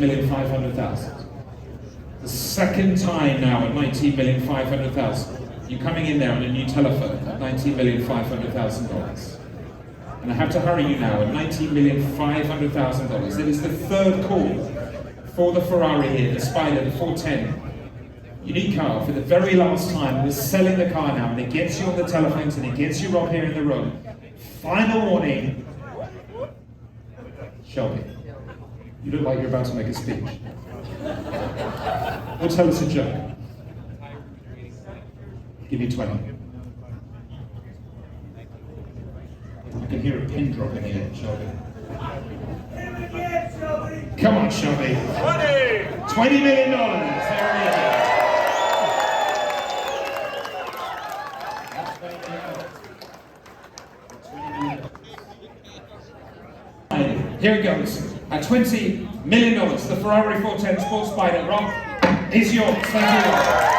19,500,000. The second time now at 19,500,000. You're coming in there on a new telephone at $19,500,000. And I have to hurry you now at $19,500,000. It is the third call for the Ferrari here, the Spider, the 410. Unique car for the very last time. We're selling the car now, and it gets you on the telephones and it gets you Rob here in the room. Final warning. Shelby, you look like you're about to make a speech. Or tell us a joke. Give me 20. I can hear a pin drop in here, Shelby. Come on, Shelby. $20 million. There it is. Here it goes. At $20 million, the Ferrari 410 Sports Spider. Rob, is yours. Thank you.